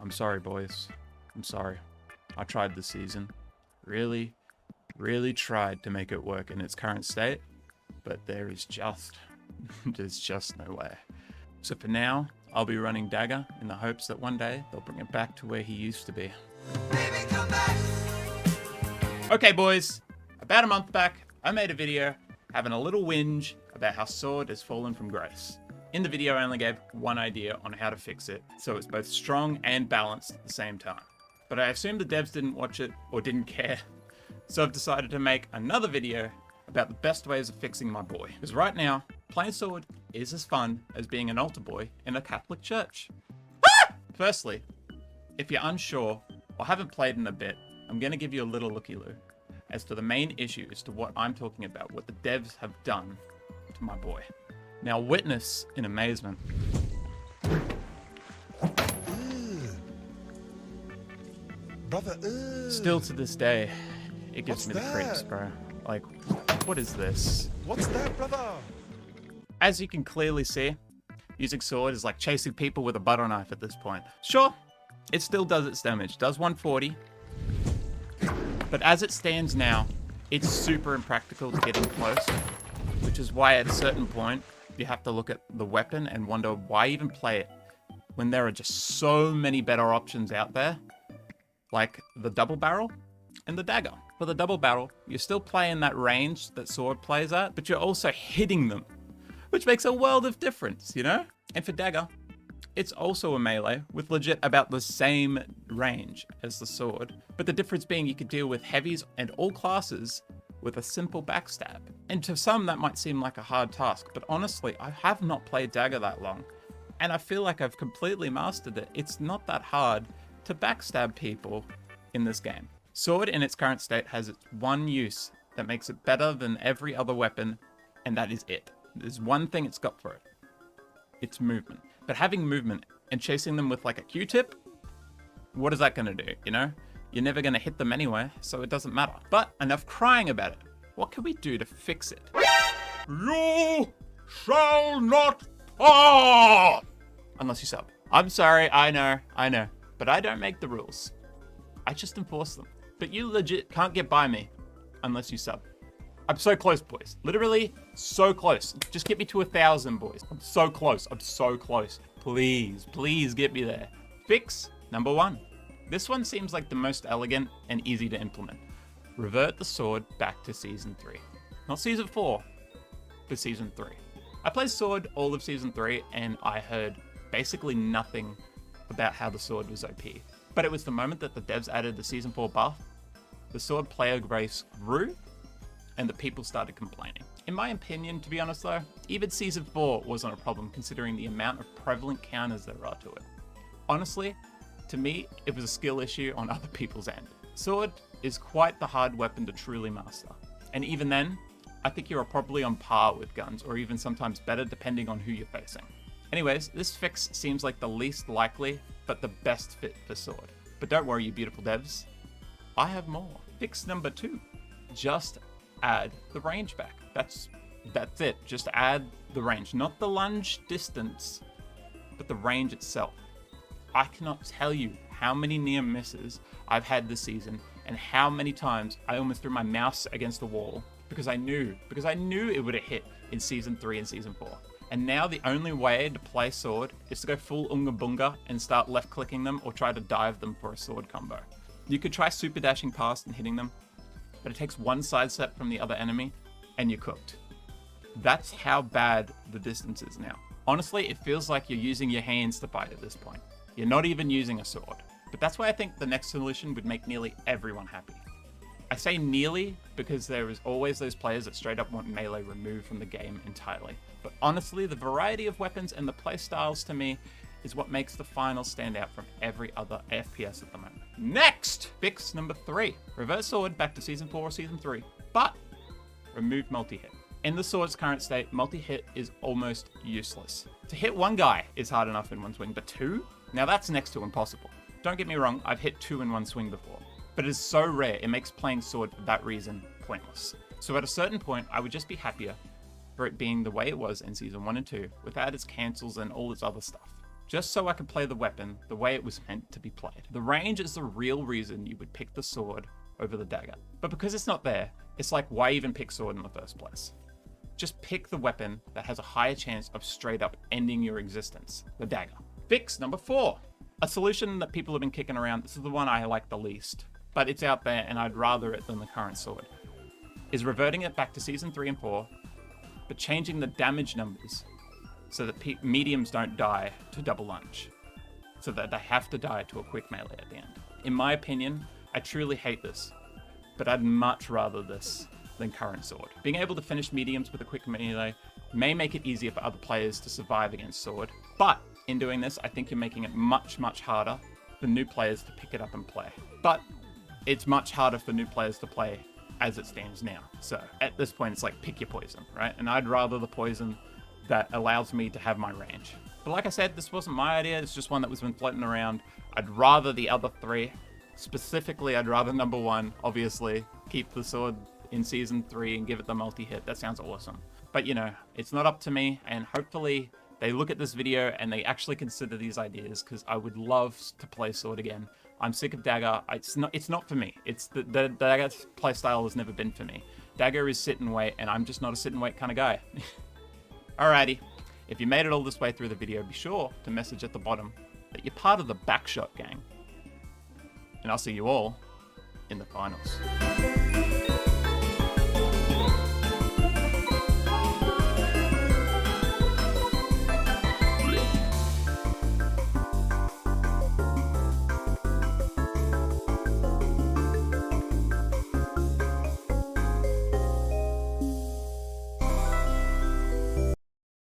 I'm sorry, boys. I'm sorry. I tried this season. Really tried to make it work in its current state, but there's just no way. So for now, I'll be running Dagger in the hopes that one day they'll bring it back to where he used to be. Baby, come back. Okay, boys. About a month back, I made a video having a little whinge about how Sword has fallen from grace. In the video, I only gave one idea on how to fix it, so it's both strong and balanced at the same time. But I assumed the devs didn't watch it or didn't care, so I've decided to make another video about the best ways of fixing my boy. Because right now, playing Sword is as fun as being an altar boy in a Catholic church. Firstly, if you're unsure or haven't played in a bit, I'm going to give you a little looky-loo as to the main issue as to what I'm talking about, what the devs have done to my boy. Now witness in amazement. Brother, Still to this day, it gives What's me the creeps, that? bro. Like, what is this? What's that, brother? As you can clearly see, using Sword is like chasing people with a butter knife at this point. Sure, it still does its damage, does 140, but as it stands now, it's super impractical to get in close, which is why at a certain point, you have to look at the weapon and wonder why even play it when there are just so many better options out there, like the double barrel and the dagger. For the double barrel, you're still playing that range that Sword plays at, but you're also hitting them, which makes a world of difference, you know? And for dagger, it's also a melee with legit about the same range as the Sword, but the difference being you can deal with heavies and all classes with a simple backstab. And to some that might seem like a hard task, but honestly, I have not played dagger that long, and I feel like I've completely mastered it. It's not that hard to backstab people in this game. Sword in its current state has its one use that makes it better than every other weapon, and that is it. There's one thing it's got for it. It's movement. But having movement and chasing them with like a Q-tip, what is that gonna do, you know? You're never gonna hit them anyway, so it doesn't matter. But enough crying about it. What can we do to fix it? You shall not pass! Unless you sub. I'm sorry, I know, but I don't make the rules. I just enforce them. But you legit can't get by me unless you sub. I'm so close, boys. Literally so close. Just get me to 1,000, boys. I'm so close. Please get me there. Fix number 1. This one seems like the most elegant and easy to implement. Revert the Sword back to Season 3. Not Season 4, but Season 3. I played Sword all of Season 3, and I heard basically nothing about how the Sword was OP. But it was the moment that the devs added the Season 4 buff, the Sword player base grew, and the people started complaining. In my opinion, to be honest though, even Season 4 wasn't a problem considering the amount of prevalent counters there are to it. Honestly, to me, it was a skill issue on other people's end. Sword is quite the hard weapon to truly master. And even then, I think you're probably on par with guns, or even sometimes better depending on who you're facing. Anyways, this fix seems like the least likely, but the best fit for Sword. But don't worry, you beautiful devs. I have more. Fix number 2. Just add the range back. That's it. Just add the range. Not the lunge distance, but the range itself. I cannot tell you how many near misses I've had this season and how many times I almost threw my mouse against the wall because I knew it would have hit in Season 3 and Season 4. And now the only way to play Sword is to go full Unga Bunga and start left clicking them or try to dive them for a Sword combo. You could try super dashing past and hitting them, but it takes one side step from the other enemy and you're cooked. That's how bad the distance is now. Honestly, it feels like you're using your hands to fight at this point. You're not even using a sword. But that's why I think the next solution would make nearly everyone happy. I say nearly because there is always those players that straight up want melee removed from the game entirely. But honestly, the variety of weapons and the playstyles to me is what makes the final stand out from every other FPS at the moment. Next! Fix number 3. Revert Sword back to Season 4 or Season 3, but remove multi-hit. In the Sword's current state, multi-hit is almost useless. To hit one guy is hard enough in one swing, but 2? Now that's next to impossible. Don't get me wrong, I've hit 2 in one swing before, but it is so rare it makes playing Sword for that reason pointless. So at a certain point, I would just be happier for it being the way it was in Season 1 and 2, without its cancels and all its other stuff. just so I could play the weapon the way it was meant to be played. The range is the real reason you would pick the sword over the dagger. But because it's not there, it's like, why even pick sword in the first place? Just pick the weapon that has a higher chance of straight up ending your existence, the dagger. Fix number 4. A solution that people have been kicking around, this is the one I like the least, but it's out there and I'd rather it than the current sword, is reverting it back to Season 3 and 4, but changing the damage numbers so that mediums don't die to double lunge, so that they have to die to a quick melee at the end. In my opinion, I truly hate this, but I'd much rather this than current sword. Being able to finish mediums with a quick melee may make it easier for other players to survive against sword, but in doing this, I think you're making it much, much harder for new players to pick it up and play. But it's much harder for new players to play as it stands now. So at this point, it's like, pick your poison, right? And I'd rather the poison that allows me to have my range. But like I said, this wasn't my idea. It's just one that was been floating around. I'd rather the other 3. Specifically, I'd rather number 1, obviously, keep the sword in Season 3 and give it the multi-hit. That sounds awesome. But you know, it's not up to me, and hopefully they look at this video and they actually consider these ideas, because I would love to play sword again. I'm sick of dagger. It's not for me. It's the dagger playstyle has never been for me. Dagger is sit and wait, and I'm just not a sit and wait kind of guy. Alrighty, if you made it all this way through the video, be sure to message at the bottom that you're part of the Backshot gang. And I'll see you all in the finals.